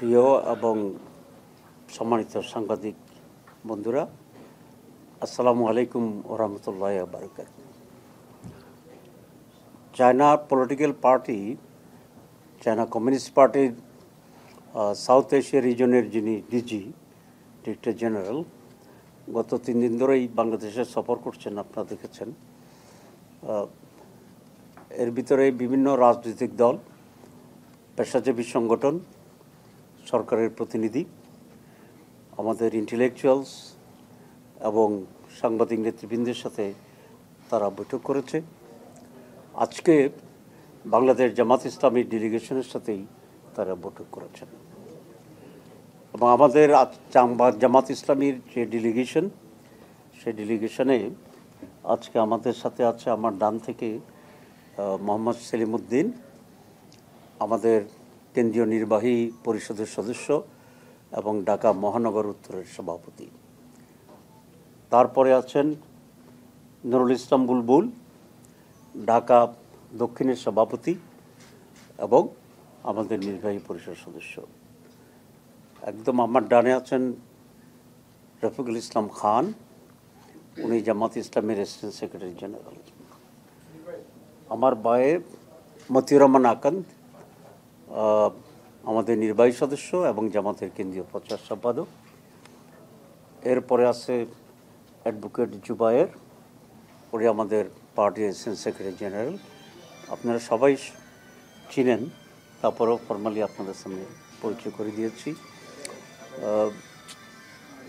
প্রিয় এবং সম্মানিত সাংবাদিক বন্ধুরা, আসসালামু আলাইকুম ওয়া রাহমাতুল্লাহি ওয়া বারাকাতুহু। China political party, China communist পার্টির সাউথ এশিয়া রিজনের যিনি ডিরেক্টর জেনারেল, গত 3 দিন ধরেই বাংলাদেশে সফর করছেন, আপনারা দেখেছেন। এর ভিতরে বিভিন্ন রাজনৈতিক দল, পেশাজীবী সংগঠন, সরকারের প্রতিনিধি, আমাদের ইন্টেলেকচুয়ালস এবং সাংবাদিক নেতৃবৃন্দের সাথে তারা বৈঠক করেছে। আজকে বাংলাদেশ জামাত ইসলামীর ডেলিগেশনের সাথেই তারা বৈঠক করেছেন এবং আমাদের জামাত ইসলামীর যে ডেলিগেশন, সেই ডেলিগেশনে আজকে আমাদের সাথে আছে আমার ডান থেকে মোহাম্মদ সেলিমউদ্দিন, আমাদের কেন্দ্রীয় নির্বাহী পরিষদের সদস্য এবং ঢাকা মহানগর উত্তরের সভাপতি। তারপরে আছেন নুরুল ইসলাম বুলবুল, ঢাকা দক্ষিণের সভাপতি এবং আমাদের নির্বাহী পরিষদ সদস্য। একদম আমার ডানে আছেন রফিকুল ইসলাম খান, উনি জামাত ইসলামের অ্যাসিস্ট্যান্ট সেক্রেটারি জেনারেল। আমার বায়ে মতিউর রহমান আকান্দ, আমাদের নির্বাহী সদস্য এবং জামাতের কেন্দ্রীয় প্রচার সম্পাদক। এরপরে আছে অ্যাডভোকেট জুবায়ের, উনি আমাদের পার্টির অ্যাসিস্ট্যান্ট সেক্রেটারি জেনারেল। আপনারা সবাই চিনেন, তারপরেও ফর্মালি আপনাদের সামনে পরিচয় করে দিয়েছি।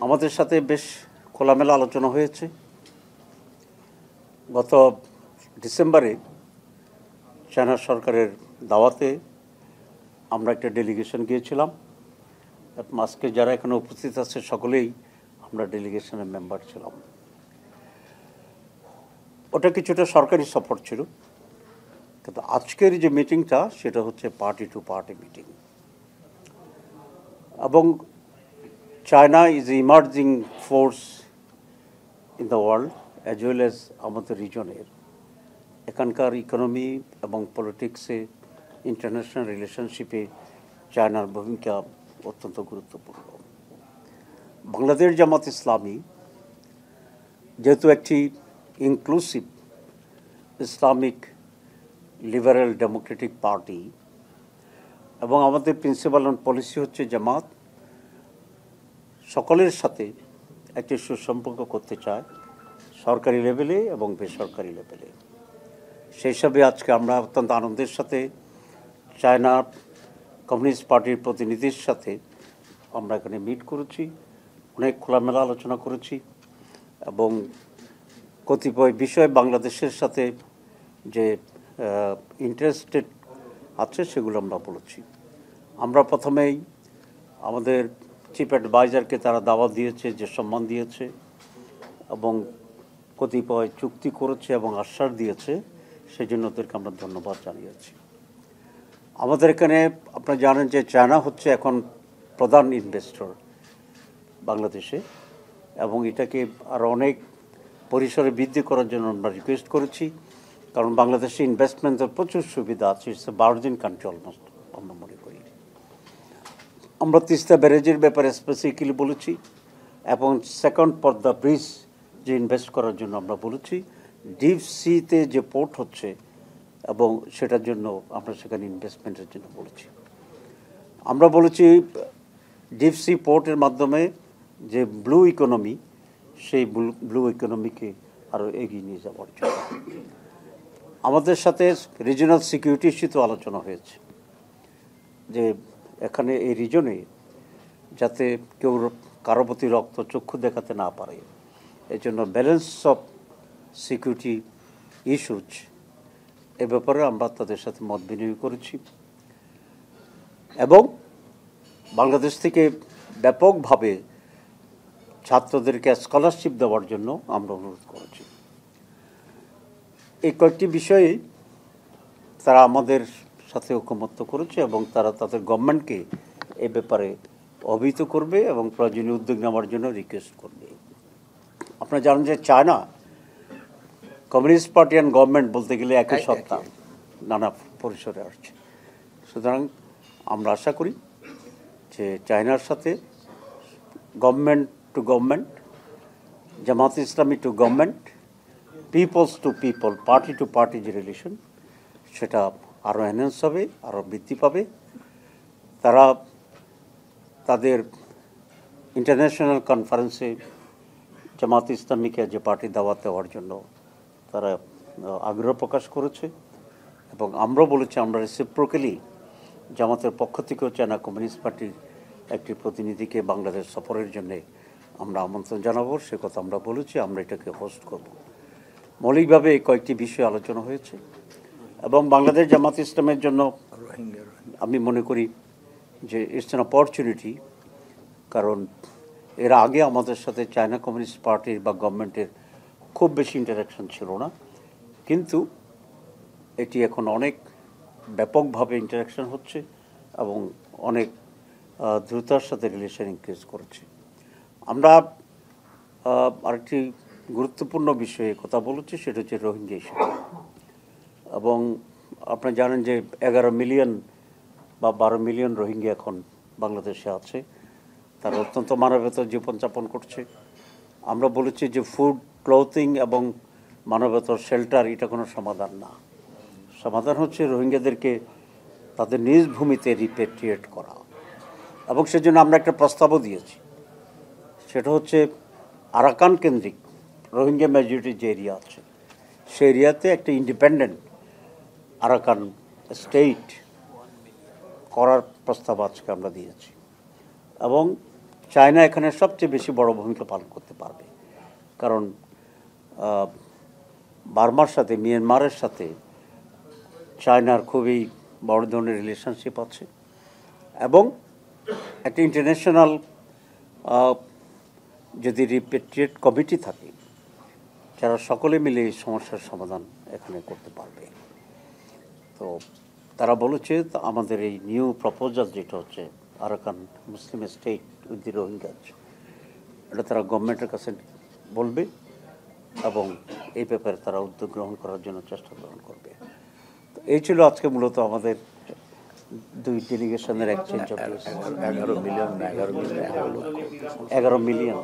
আমাদের সাথে বেশ খোলামেলা আলোচনা হয়েছে। গত ডিসেম্বরে চায়না সরকারের দাওয়াতে আমরা একটা ডেলিগেশন গিয়েছিলাম। আজকে যারা এখানে উপস্থিত আছে সকলেই আমরা ডেলিগেশনের মেম্বার ছিলাম। ওটা কিছুটা সরকারি সফর ছিল, কিন্তু আজকের যে মিটিংটা সেটা হচ্ছে পার্টি টু পার্টি মিটিং। এবং China is emerging force in the world as well as আমাদের রিজনের। এখানকার ইকোনমি এবং পলিটিক্সে, ইন্টারন্যাশনাল রিলেশনশিপে চায়নার ভূমিকা অত্যন্ত গুরুত্বপূর্ণ। বাংলাদেশ জামাত ইসলামী যেহেতু একটি inclusive Islamic liberal Democratic party এবং আমাদের প্রিন্সিপাল অ্যান্ড পলিসি হচ্ছে জামাত সকলের সাথে একটি সুসম্পর্ক করতে চায়, সরকারি লেভেলে এবং বেসরকারি লেভেলে। সেই হিসাবে আজকে আমরা অত্যন্ত আনন্দের সাথে চায়না কমিউনিস্ট পার্টির প্রতিনিধির সাথে আমরা এখানে মিট করেছি, অনেক খোলামেলা আলোচনা করেছি এবং কতিপয় বিষয় বাংলাদেশের সাথে যে ইন্টারেস্টেড আছে সেগুলো আমরা বলেছি। আমরা প্রথমেই আমাদের চিফ অ্যাডভাইজারকে তারা দাওয়াত দিয়েছে, যে সম্মান দিয়েছে এবং কতিপয় চুক্তি করেছে এবং আশ্বাস দিয়েছে, সেই জন্য ওদেরকে আমরা ধন্যবাদ জানিয়েছি। আমাদের এখানে আপনারা জানেন যে চায়না হচ্ছে এখন প্রধান ইনভেস্টর বাংলাদেশে এবং এটাকে আরও অনেক পরিসরে বৃদ্ধি করার জন্য আমরা রিকোয়েস্ট করেছি, কারণ বাংলাদেশে ইনভেস্টমেন্টের প্রচুর সুবিধা আছে। It's a virgin country almost, আমরা মনে করি। আমরা তিস্তা ব্যারেজের ব্যাপারে স্পেসিফিক্যালি বলেছি এবং সেকেন্ড পদ্মা ব্রিজ যে ইনভেস্ট করার জন্য আমরা বলেছি। ডিপ সিতে যে পোর্ট হচ্ছে এবং সেটার জন্য আমরা সেখানে ইনভেস্টমেন্টের জন্য বলেছি। আমরা বলেছি ডিপ সি পোর্টের মাধ্যমে যে ব্লু ইকোনমি, সেই ব্লু ইকোনমিকে আরও এগিয়ে নিয়ে যাওয়ার জন্য। আমাদের সাথে রিজিওনাল সিকিউরিটি ইস্যুতে আলোচনা হয়েছে, যে এখানে এই রিজনে যাতে কেউ কারো প্রতি রক্ত চক্ষু দেখাতে না পারে, এই জন্য ব্যালেন্স অফ সিকিউরিটি ইস্যুজ এ ব্যাপারে আমরা তাদের সাথে মত বিনিময় করেছি এবং বাংলাদেশ থেকে ব্যাপকভাবে ছাত্রদেরকে স্কলারশিপ দেওয়ার জন্য আমরা অনুরোধ করেছি। এই কয়েকটি বিষয়ে তারা আমাদের সাথে ঐকমত্য করেছে এবং তারা তাদের গভর্নমেন্টকে এ ব্যাপারে অবহিত করবে এবং প্রয়োজনীয় উদ্যোগ নেওয়ার জন্য রিকোয়েস্ট করবে। আপনারা জানেন যে China communist party and government বলতে গেলে একই সত্তা, নানা পরিসরে আসছে। সুতরাং আমরা আশা করি যে চায়নার সাথে government to government, Jamaat Islami to government, peoples to people, party to party যে রিলেশন, সেটা আরও এনহ্যান্স হবে, আরও বৃদ্ধি পাবে। তারা তাদের ইন্টারন্যাশনাল কনফারেন্সে জামাত ইসলামীকে যে পার্টি দাওয়াত দেওয়ার জন্য তারা আগ্রহ প্রকাশ করেছে, এবং আমরাও বলেছি আমরা রেসিপ্রোকালি জামাতের পক্ষ থেকেও চায়না কমিউনিস্ট পার্টির একটি প্রতিনিধিকে বাংলাদেশ সফরের জন্যে আমরা আমন্ত্রণ জানাবো, সে কথা আমরা বলেছি। আমরা এটাকে হোস্ট করব। মৌলিকভাবে কয়েকটি বিষয় আলোচনা হয়েছে, এবং বাংলাদেশ জামাত ইসলামের জন্য আমি মনে করি যে ইটস অ্যান অপরচুনিটি, কারণ এর আগে আমাদের সাথে চায়না কমিউনিস্ট পার্টির বা গভর্নমেন্টের খুব বেশি ইন্টারাকশন ছিল না, কিন্তু এটি এখন অনেক ব্যাপকভাবে ইন্টারাকশন হচ্ছে এবং অনেক দ্রুততার সাথে রিলেশন ইনক্রিজ করেছে। আমরা আরেকটি গুরুত্বপূর্ণ বিষয়ে কথা বলেছি, সেটা হচ্ছে রোহিঙ্গা ইস্যু। এবং আপনারা জানেন যে 11 মিলিয়ন বা 12 মিলিয়ন রোহিঙ্গা এখন বাংলাদেশে আছে, তারা অত্যন্ত মানবেতর জীবনযাপন করছে। আমরা বলেছি যে ফুড, ক্লোথিং এবং মানবেতর শেল্টার এটা কোনো সমাধান না। সমাধান হচ্ছে রোহিঙ্গাদেরকে তাদের নিজ ভূমিতে রিপেট্রিয়েট করা, এবং সেজন্য আমরা একটা প্রস্তাবও দিয়েছি। সেটা হচ্ছে আরাকান কেন্দ্রিক রোহিঙ্গা মেজরিটির যে এরিয়া আছে, সেই এরিয়াতে একটা ইন্ডিপেন্ডেন্ট আরাকান স্টেট করার প্রস্তাব আজকে আমরা দিয়েছি, এবং চায়না এখানে সবচেয়ে বেশি বড় ভূমিকা পালন করতে পারবে, কারণ বার্মার সাথে, মিয়ানমারের সাথে চায়নার খুবই বড় ধরনের রিলেশনশিপ আছে, এবং একটা ইন্টারন্যাশনাল যদি রিপেট্রিয়েট কমিটি থাকে, যারা সকলে মিলে এই সমস্যার সমাধান এখানে করতে পারবে। তো তারা বলেছে আমাদের এই নিউ প্রপোজাল যেটা হচ্ছে Arakan Muslim state with the Rohingyas, এটা তারা গভর্নমেন্টের কাছে বলবে, এবং এই ব্যাপারে তারা উদ্যোগ গ্রহণ করার জন্য চেষ্টা গ্রহণ করবে। তো এই ছিল আজকে মূলত আমাদের দুই ডেলিগেশনের এক্সচেঞ্জ অফ 11 মিলিয়ন না 11 মিলিয়ন 11 মিলিয়ন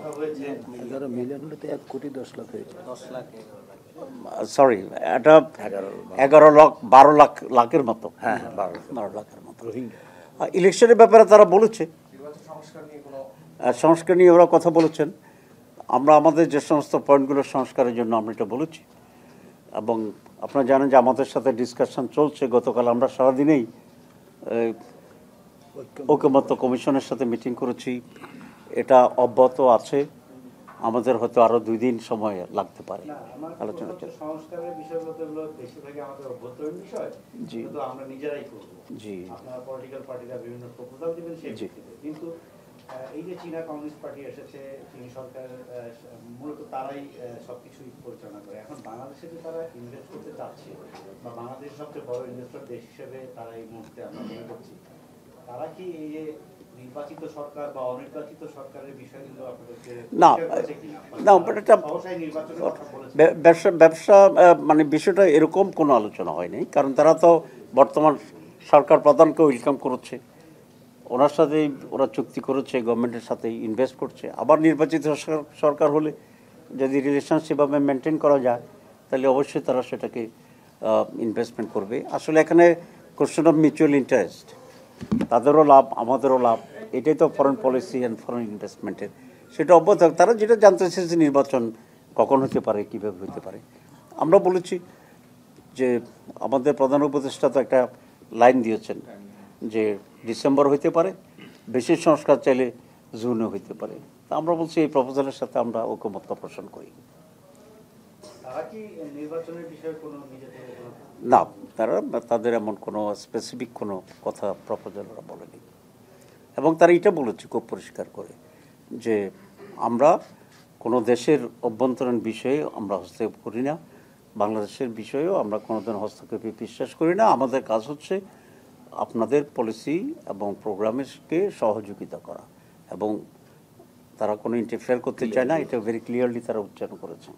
11 মিলিয়ন হলে তো 1 কোটি 10 লাখ হয়েছে। সরি, এটা 11 লাখ 12 লাখের মতো। হ্যাঁ 12 লাখের মতো। ইলেকশনের ব্যাপারে তারা বলেছে, সংস্কার নিয়ে ওরা কথা বলেছেন। আমরা আমাদের যে সমস্ত পয়েন্টগুলো সংস্কারের জন্য আমরা এটা বলেছি, এবং আপনারা জানেন যে আমাদের সাথে ডিসকাশন চলছে। গতকাল আমরা সারাদিনেই ঐকমত্য কমিশনের সাথে মিটিং করেছি, এটা অব্যাহত আছে। আমাদের হয়তো আরো 2 দিন সময় লাগতে পারে আলোচনা করতে। সংস্কারের বিষয়গুলো বেশিরভাগই আমাদের অভ্যন্তরীণ বিষয়, কিন্তু আমরা নিজেরাই করব। জি, আপনারা পলিটিক্যাল পার্টিরা বিভিন্ন প্রপোজাল দিবেন সেই ভিত্তিতে, কিন্তু এই যে চীনা কমিউনিস্ট পার্টি এসেছে, চীন সরকার মূলত তারাই সবকিছুই পরিচালনা করে। এখন বাংলাদেশে যে তারা ইনভেস্ট করতে চাচ্ছে, বা বাংলাদেশের সবচেয়ে বড় ইনভেস্টর দেশ হিসেবে তারা এই মুহূর্তে আমরা মনে করছি, তারা কি এই যে নির্বাচিত সরকার বা অনির্বাচিত সরকারের বিষয়গুলো আপনাদেরকে না না এটা সহসাই নির্বাচনের কথা বলেছে? ব্যবসা মানে বিষয়টা এরকম কোনো আলোচনা হয়নি, কারণ তারা তো বর্তমান সরকার প্রধানকে ওয়েলকাম করেছে, ওনার সাথেই ওরা চুক্তি করেছে, গভর্নমেন্টের সাথে ইনভেস্ট করছে। আবার নির্বাচিত সরকার হলে যদি রিলেশনশিপ ভাবে মেনটেন করা যায়, তাহলে অবশ্যই তারা সেটাকে ইনভেস্টমেন্ট করবে। আসলে এখানে কোশ্চেন অফ মিউচুয়াল ইন্টারেস্ট, তাদেরও লাভ আমাদেরও লাভ, এটাই তো ফরেন পলিসি অ্যান্ড ফরেন ইনভেস্টমেন্টের। সেটা অব্যাহত, তারা যেটা জানতে চাইছে নির্বাচন কখন হতে পারে, কীভাবে হতে পারে। আমরা বলেছি যে আমাদের প্রধান উপদেষ্টা তো একটা লাইন দিয়েছেন যে ডিসেম্বর হইতে পারে, বেশি সংস্কার চাইলে জুনে হইতে পারে। তা আমরা বলছি এই প্রপোজালের সাথে আমরা ঐকমত্য পোষণ করি। তারা কি নির্বাচনের বিষয়ে কোনো নিজেদের না, তারা তাদের এমন কোনো স্পেসিফিক কোনো কথা প্রপোজাল ওরা বলেনি, এবং তারা এটা বলেছে খুব পরিষ্কার করে যে আমরা কোনো দেশের অভ্যন্তরীণ বিষয়ে আমরা হস্তক্ষেপ করি না, বাংলাদেশের বিষয়েও আমরা কোনোদিন হস্তক্ষেপে বিশ্বাস করি না। আমাদের কাজ হচ্ছে আপনাদের পলিসি এবং প্রোগ্রামকে সহযোগিতা করা, এবং তারা কোনো ইন্টারফেয়ার করতে চায় না, এটা ভেরি ক্লিয়ারলি তারা উচ্চারণ করেছে।